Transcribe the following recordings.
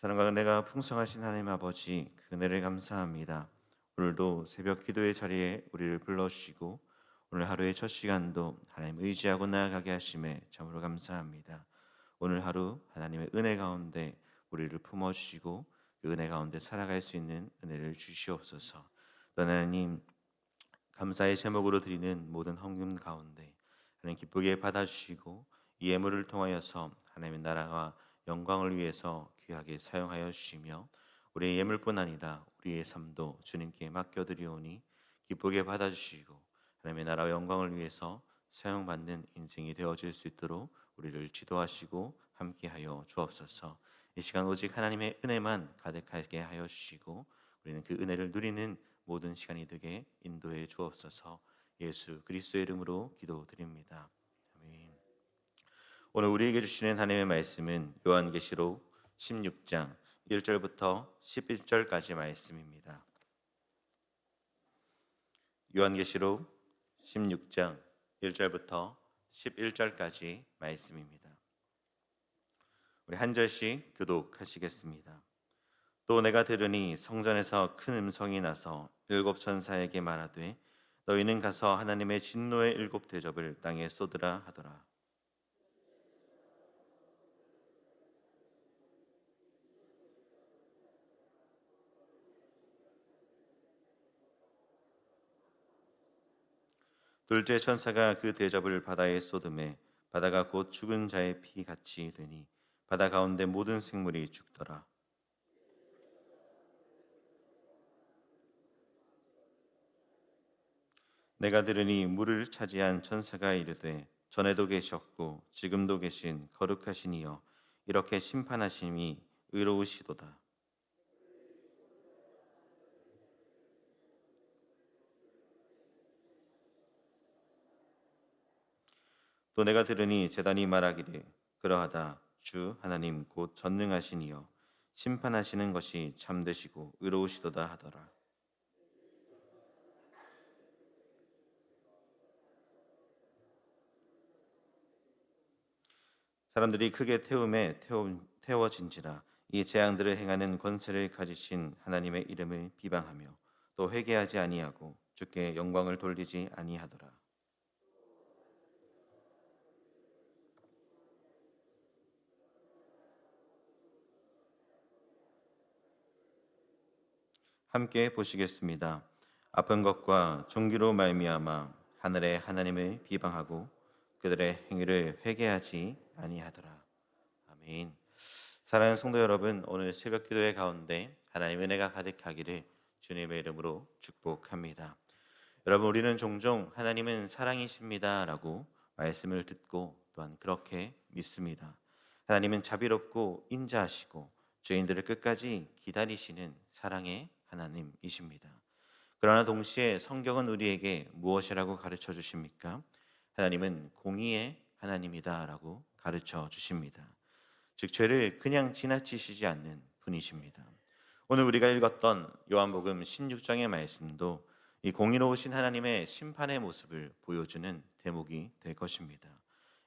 사랑과 은혜가 풍성하신 하나님 아버지, 그 은혜를 감사합니다. 오늘도 새벽 기도의 자리에 우리를 불러주시고 오늘 하루의 첫 시간도 하나님 의지하고 나아가게 하심에 참으로 감사합니다. 오늘 하루 하나님의 은혜 가운데 우리를 품어주시고 그 은혜 가운데 살아갈 수 있는 은혜를 주시옵소서. 또 하나님, 감사의 제목으로 드리는 모든 헌금 가운데 하나님 기쁘게 받아주시고 이 예물을 통하여서 하나님의 나라와 영광을 위해서 귀하게 사용하여 주시며 우리의 예물뿐 아니라 우리의 삶도 주님께 맡겨드리오니 기쁘게 받아주시고 하나님의 나라와 영광을 위해서 사용받는 인생이 되어질 수 있도록 우리를 지도하시고 함께하여 주옵소서. 이 시간 오직 하나님의 은혜만 가득하게 하여 주시고 우리는 그 은혜를 누리는 모든 시간이 되게 인도해 주옵소서. 예수 그리스도의 이름으로 기도드립니다. 아멘. 오늘 우리에게 주시는 하나님의 말씀은 요한계시록 16장 1절부터 11절까지 말씀입니다. 요한계시록 16장 1절부터 11절까지 말씀입니다. 우리 한 절씩 교독하시겠습니다. 또 내가 들으니 성전에서 큰 음성이 나서 일곱 천사에게 말하되 너희는 가서 하나님의 진노의 일곱 대접을 땅에 쏟으라 하더라. 둘째 천사가 그 대접을 바다에 쏟음에 바다가 곧 죽은 자의 피 같이 되니 바다 가운데 모든 생물이 죽더라. 내가 들으니 물을 차지한 천사가 이르되 전에도 계셨고 지금도 계신 거룩하신 이여 이렇게 심판하심이 의로우시도다. 또 내가 들으니 제단이 말하기를 그러하다. 주 하나님 곧 전능하신 이여 심판하시는 것이 참되시고 의로우시도다 하더라. 사람들이 크게 태워진지라. 이 재앙들을 행하는 권세를 가지신 하나님의 이름을 비방하며 또 회개하지 아니하고 주께 영광을 돌리지 아니하더라. 함께 보시겠습니다. 아픈 것과 종기로 말미암아 하늘의 하나님을 비방하고 그들의 행위를 회개하지 아니하더라. 아멘. 사랑하는 성도 여러분, 오늘 새벽 기도회 가운데 하나님의 은혜가 가득하기를 주님의 이름으로 축복합니다. 여러분, 우리는 종종 하나님은 사랑이십니다라고 말씀을 듣고 또한 그렇게 믿습니다. 하나님은 자비롭고 인자하시고 죄인들을 끝까지 기다리시는 사랑의 하나님이십니다. 그러나 동시에 성경은 우리에게 무엇이라고 가르쳐 주십니까? 하나님은 공의의 하나님이다라고 가르쳐 주십니다. 즉 죄를 그냥 지나치시지 않는 분이십니다. 오늘 우리가 읽었던 요한복음 16장의 말씀도 이 공의로우신 하나님의 심판의 모습을 보여주는 대목이 될 것입니다.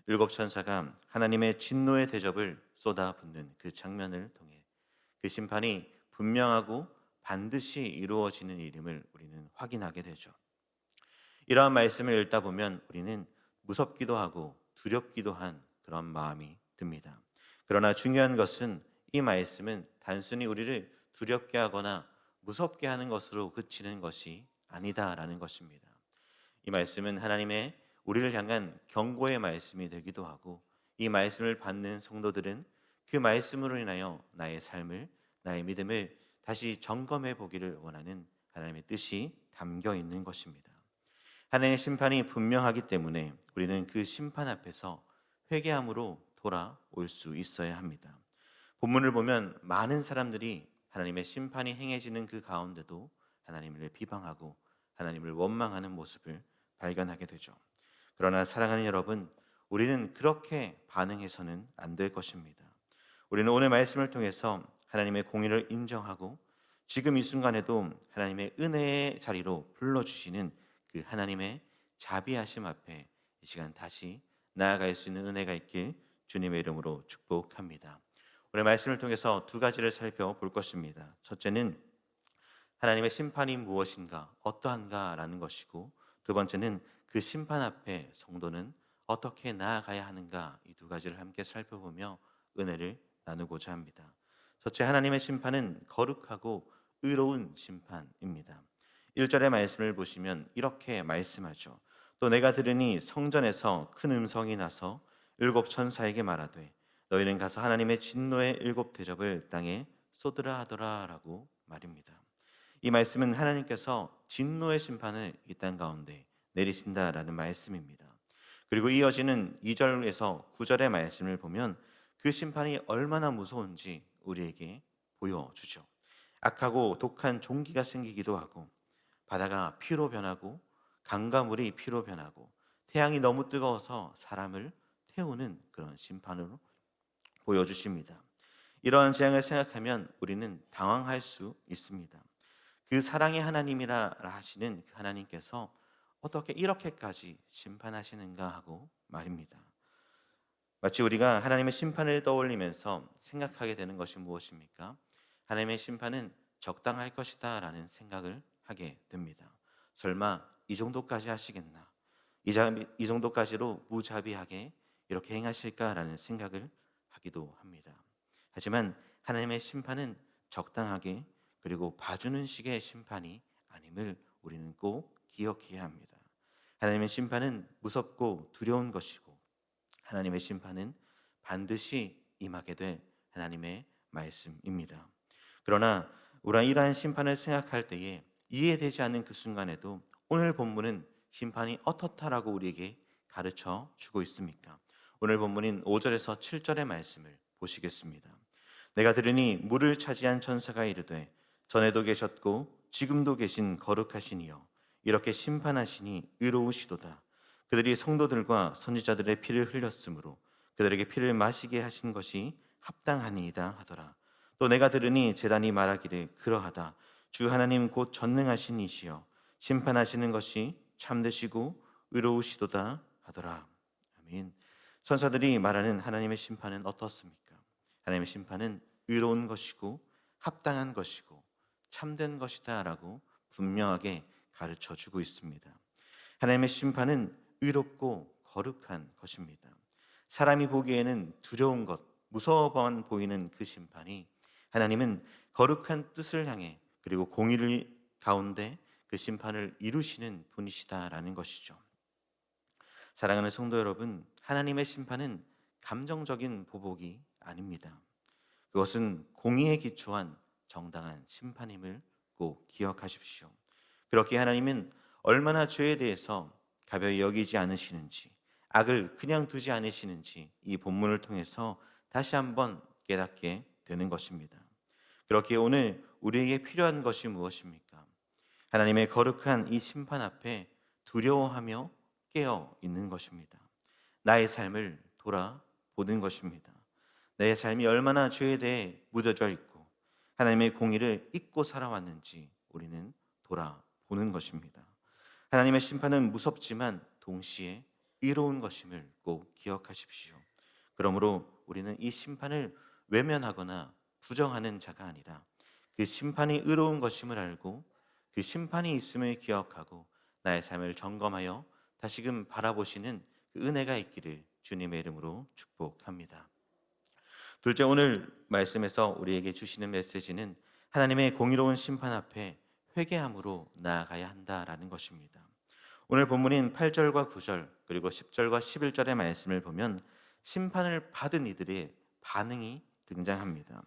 일곱 천사가 하나님의 진노의 대접을 쏟아붓는 그 장면을 통해 그 심판이 분명하고 반드시 이루어지는 일임을 우리는 확인하게 되죠. 이러한 말씀을 읽다 보면 우리는 무섭기도 하고 두렵기도 한 그런 마음이 듭니다. 그러나 중요한 것은 이 말씀은 단순히 우리를 두렵게 하거나 무섭게 하는 것으로 그치는 것이 아니다라는 것입니다. 이 말씀은 하나님의 우리를 향한 경고의 말씀이 되기도 하고 이 말씀을 받는 성도들은 그 말씀으로 인하여 나의 삶을, 나의 믿음을 다시 점검해 보기를 원하는 하나님의 뜻이 담겨 있는 것입니다. 하나님의 심판이 분명하기 때문에 우리는 그 심판 앞에서 회개함으로 돌아올 수 있어야 합니다. 본문을 보면 많은 사람들이 하나님의 심판이 행해지는 그 가운데도 하나님을 비방하고 하나님을 원망하는 모습을 발견하게 되죠. 그러나 사랑하는 여러분, 우리는 그렇게 반응해서는 안 될 것입니다. 우리는 오늘 말씀을 통해서 하나님의 공의를 인정하고 지금 이 순간에도 하나님의 은혜의 자리로 불러주시는 그 하나님의 자비하심 앞에 이 시간 다시 나아갈 수 있는 은혜가 있길 주님의 이름으로 축복합니다. 오늘 말씀을 통해서 두 가지를 살펴볼 것입니다. 첫째는 하나님의 심판이 무엇인가, 어떠한가라는 것이고, 두 번째는 그 심판 앞에 성도는 어떻게 나아가야 하는가, 이 두 가지를 함께 살펴보며 은혜를 나누고자 합니다. 첫째, 하나님의 심판은 거룩하고 의로운 심판입니다. 1절의 말씀을 보시면 이렇게 말씀하죠. 또 내가 들으니 성전에서 큰 음성이 나서 일곱 천사에게 말하되 너희는 가서 하나님의 진노의 일곱 대접을 땅에 쏟으라 하더라라고 말입니다. 이 말씀은 하나님께서 진노의 심판을 이 땅 가운데 내리신다라는 말씀입니다. 그리고 이어지는 2절에서 9절의 말씀을 보면 그 심판이 얼마나 무서운지 우리에게 보여주죠. 악하고 독한 종기가 생기기도 하고, 바다가 피로 변하고, 강과 물이 피로 변하고, 태양이 너무 뜨거워서 사람을 태우는 그런 심판으로 보여주십니다. 이러한 재앙을 생각하면 우리는 당황할 수 있습니다. 그 사랑의 하나님이라 하시는 그 하나님께서 어떻게 이렇게까지 심판하시는가 하고 말입니다. 마치 우리가 하나님의 심판을 떠올리면서 생각하게 되는 것이 무엇입니까? 하나님의 심판은 적당할 것이다 라는 생각을 하게 됩니다. 설마 이 정도까지 하시겠나? 이 정도까지로 무자비하게 이렇게 행하실까라는 생각을 하기도 합니다. 하지만 하나님의 심판은 적당하게, 그리고 봐주는 식의 심판이 아님을 우리는 꼭 기억해야 합니다. 하나님의 심판은 무섭고 두려운 것이고, 하나님의 심판은 반드시 임하게 될 하나님의 말씀입니다. 그러나 우리가 이러한 심판을 생각할 때에 이해되지 않는 그 순간에도 오늘 본문은 심판이 어떻다라고 우리에게 가르쳐 주고 있습니까? 오늘 본문인 5절에서 7절의 말씀을 보시겠습니다. 내가 들으니 물을 차지한 천사가 이르되 전에도 계셨고 지금도 계신 거룩하신 이여 이렇게 심판하시니 의로우시도다. 그들이 성도들과 선지자들의 피를 흘렸으므로 그들에게 피를 마시게 하신 것이 합당하니이다 하더라. 또 내가 들으니 제단이 말하기를 그러하다. 주 하나님 곧 전능하신 이시여 심판하시는 것이 참되시고 의로우시도다 하더라. 아멘. 천사들이 말하는 하나님의 심판은 어떻습니까? 하나님의 심판은 의로운 것이고 합당한 것이고 참된 것이다라고 분명하게 가르쳐 주고 있습니다. 하나님의 심판은 의롭고 거룩한 것입니다. 사람이 보기에는 두려운 것, 무서워만 보이는 그 심판이 하나님은 거룩한 뜻을 향해 그리고 공의를 가운데 그 심판을 이루시는 분이시다라는 것이죠. 사랑하는 성도 여러분, 하나님의 심판은 감정적인 보복이 아닙니다. 그것은 공의에 기초한 정당한 심판임을 꼭 기억하십시오. 그렇게 하나님은 얼마나 죄에 대해서 가벼이 여기지 않으시는지, 악을 그냥 두지 않으시는지 이 본문을 통해서 다시 한번 깨닫게 되는 것입니다. 그렇게 오늘 우리에게 필요한 것이 무엇입니까? 하나님의 거룩한 이 심판 앞에 두려워하며 깨어 있는 것입니다. 나의 삶을 돌아보는 것입니다. 내 삶이 얼마나 죄에 대해 묻어져 있고 하나님의 공의를 잊고 살아왔는지 우리는 돌아보는 것입니다. 하나님의 심판은 무섭지만 동시에 의로운 것임을 꼭 기억하십시오. 그러므로 우리는 이 심판을 외면하거나 부정하는 자가 아니라 그 심판이 의로운 것임을 알고 그 심판이 있음을 기억하고 나의 삶을 점검하여 다시금 바라보시는 그 은혜가 있기를 주님의 이름으로 축복합니다. 둘째, 오늘 말씀에서 우리에게 주시는 메시지는 하나님의 공의로운 심판 앞에 회개함으로 나아가야 한다라는 것입니다. 오늘 본문인 8절과 9절 그리고 10절과 11절의 말씀을 보면 심판을 받은 이들의 반응이 등장합니다.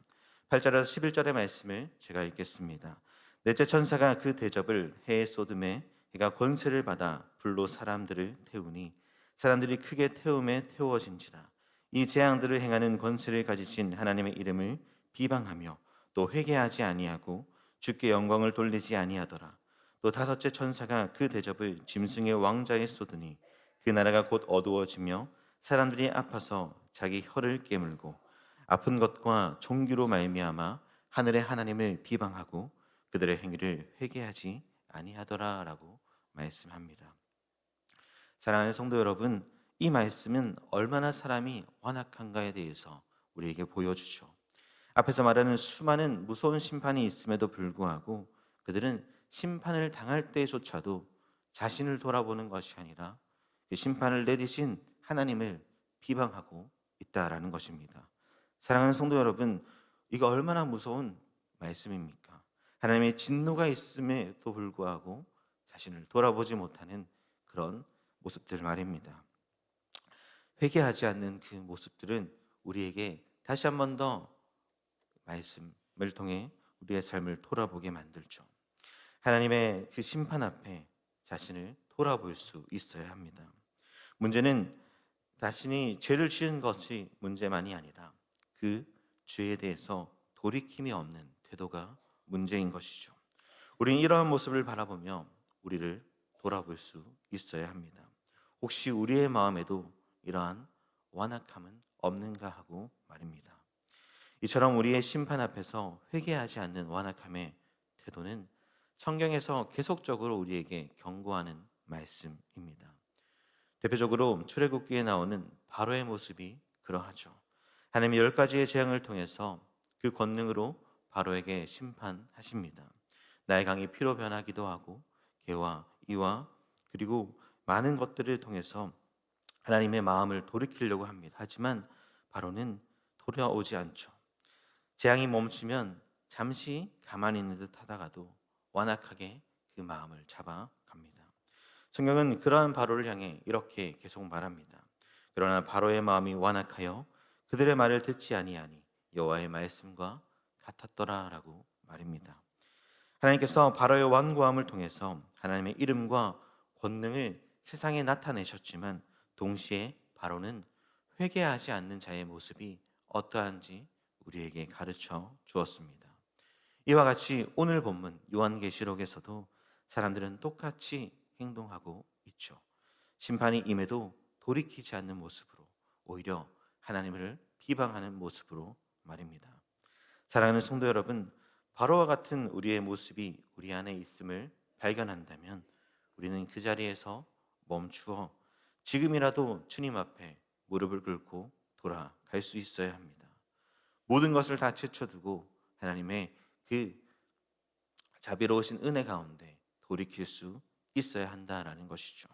8절에서 11절의 말씀을 제가 읽겠습니다. 넷째 천사가 그 대접을 해에 쏟음에 해가 권세를 받아 불로 사람들을 태우니 사람들이 크게 태움에 태워진지라. 이 재앙들을 행하는 권세를 가지신 하나님의 이름을 비방하며 또 회개하지 아니하고 주께 영광을 돌리지 아니하더라. 또 다섯째 천사가 그 대접을 짐승의 왕자에 쏟으니 그 나라가 곧 어두워지며 사람들이 아파서 자기 혀를 깨물고 아픈 것과 종기로 말미암아 하늘의 하나님을 비방하고 그들의 행위를 회개하지 아니하더라라고 말씀합니다. 사랑하는 성도 여러분, 이 말씀은 얼마나 사람이 완악한가에 대해서 우리에게 보여주죠. 앞에서 말하는 수많은 무서운 심판이 있음에도 불구하고 그들은 심판을 당할 때조차도 자신을 돌아보는 것이 아니라 그 심판을 내리신 하나님을 비방하고 있다라는 것입니다. 사랑하는 성도 여러분, 이거 얼마나 무서운 말씀입니까? 하나님의 진노가 있음에도 불구하고 자신을 돌아보지 못하는 그런 모습들 말입니다. 회개하지 않는 그 모습들은 우리에게 다시 한 번 더 말씀을 통해 우리의 삶을 돌아보게 만들죠. 하나님의 그 심판 앞에 자신을 돌아볼 수 있어야 합니다. 문제는 자신이 죄를 지은 것이 문제만이 아니라 그 죄에 대해서 돌이킴이 없는 태도가 문제인 것이죠. 우리는 이러한 모습을 바라보며 우리를 돌아볼 수 있어야 합니다. 혹시 우리의 마음에도 이러한 완악함은 없는가 하고 말입니다. 이처럼 우리의 심판 앞에서 회개하지 않는 완악함의 태도는 성경에서 계속적으로 우리에게 경고하는 말씀입니다. 대표적으로 출애굽기에 나오는 바로의 모습이 그러하죠. 하나님이 10가지의 재앙을 통해서 그 권능으로 바로에게 심판하십니다. 나일 강이 피로 변하기도 하고 개와 이와 그리고 많은 것들을 통해서 하나님의 마음을 돌이키려고 합니다. 하지만 바로는 돌아오지 않죠. 재앙이 멈추면 잠시 가만히 있는 듯 하다가도 완악하게 그 마음을 잡아갑니다. 성경은 그러한 바로를 향해 이렇게 계속 말합니다. 그러나 바로의 마음이 완악하여 그들의 말을 듣지 아니하니 여호와의 말씀과 같았더라라고 말입니다. 하나님께서 바로의 완고함을 통해서 하나님의 이름과 권능을 세상에 나타내셨지만 동시에 바로는 회개하지 않는 자의 모습이 어떠한지 우리에게 가르쳐 주었습니다. 이와 같이 오늘 본문 요한계시록에서도 사람들은 똑같이 행동하고 있죠. 심판이 임해도 돌이키지 않는 모습으로 오히려 하나님을 비방하는 모습으로 말입니다. 사랑하는 성도 여러분, 바로와 같은 우리의 모습이 우리 안에 있음을 발견한다면 우리는 그 자리에서 멈추어 지금이라도 주님 앞에 무릎을 꿇고 돌아갈 수 있어야 합니다. 모든 것을 다 제쳐두고 하나님의 그 자비로우신 은혜 가운데 돌이킬 수 있어야 한다라는 것이죠.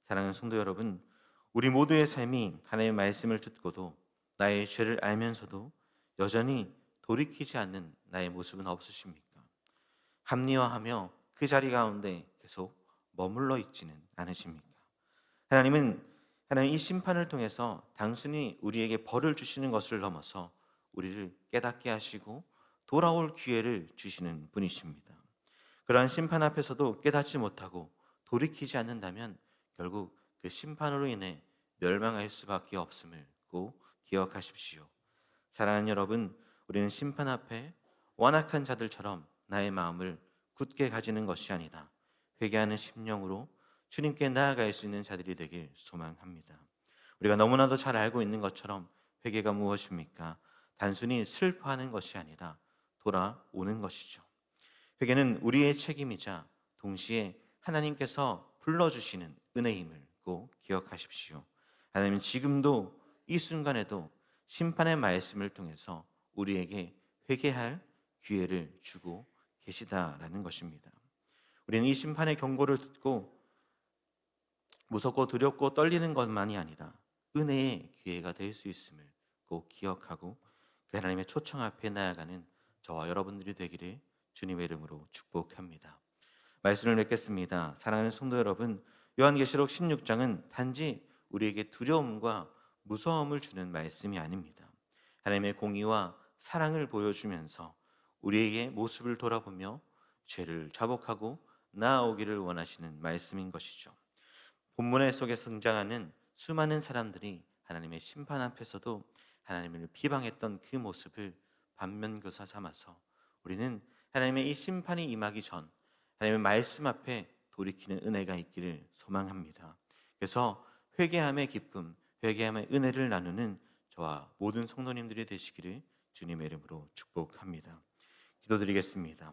사랑하는 성도 여러분, 우리 모두의 삶이 하나님의 말씀을 듣고도 나의 죄를 알면서도 여전히 돌이키지 않는 나의 모습은 없으십니까? 합리화하며 그 자리 가운데 계속 머물러 있지는 않으십니까? 하나님은 이 심판을 통해서 단순히 우리에게 벌을 주시는 것을 넘어서 우리를 깨닫게 하시고 돌아올 기회를 주시는 분이십니다. 그러한 심판 앞에서도 깨닫지 못하고 돌이키지 않는다면 결국 그 심판으로 인해 멸망할 수밖에 없음을 꼭 기억하십시오. 사랑하는 여러분, 우리는 심판 앞에 완악한 자들처럼 나의 마음을 굳게 가지는 것이 아니라 회개하는 심령으로 주님께 나아갈 수 있는 자들이 되길 소망합니다. 우리가 너무나도 잘 알고 있는 것처럼 회개가 무엇입니까? 단순히 슬퍼하는 것이 아니라 돌아오는 것이죠. 회개는 우리의 책임이자 동시에 하나님께서 불러주시는 은혜임을 꼭 기억하십시오. 하나님은 지금도 이 순간에도 심판의 말씀을 통해서 우리에게 회개할 기회를 주고 계시다라는 것입니다. 우리는 이 심판의 경고를 듣고 무섭고 두렵고 떨리는 것만이 아니라 은혜의 기회가 될 수 있음을 꼭 기억하고 그 하나님의 초청 앞에 나아가는 저와 여러분들이 되기를 주님의 이름으로 축복합니다. 말씀을 맺겠습니다. 사랑하는 성도 여러분, 요한계시록 16장은 단지 우리에게 두려움과 무서움을 주는 말씀이 아닙니다. 하나님의 공의와 사랑을 보여주면서 우리에게 모습을 돌아보며 죄를 자복하고 나아오기를 원하시는 말씀인 것이죠. 본문의 속에 등장하는 수많은 사람들이 하나님의 심판 앞에서도 하나님을 비방했던 그 모습을 반면교사 삼아서 우리는 하나님의 이 심판이 임하기 전 하나님의 말씀 앞에 돌이키는 은혜가 있기를 소망합니다. 그래서 회개함의 기쁨, 회개함의 은혜를 나누는 저와 모든 성도님들이 되시기를 주님의 이름으로 축복합니다. 기도드리겠습니다.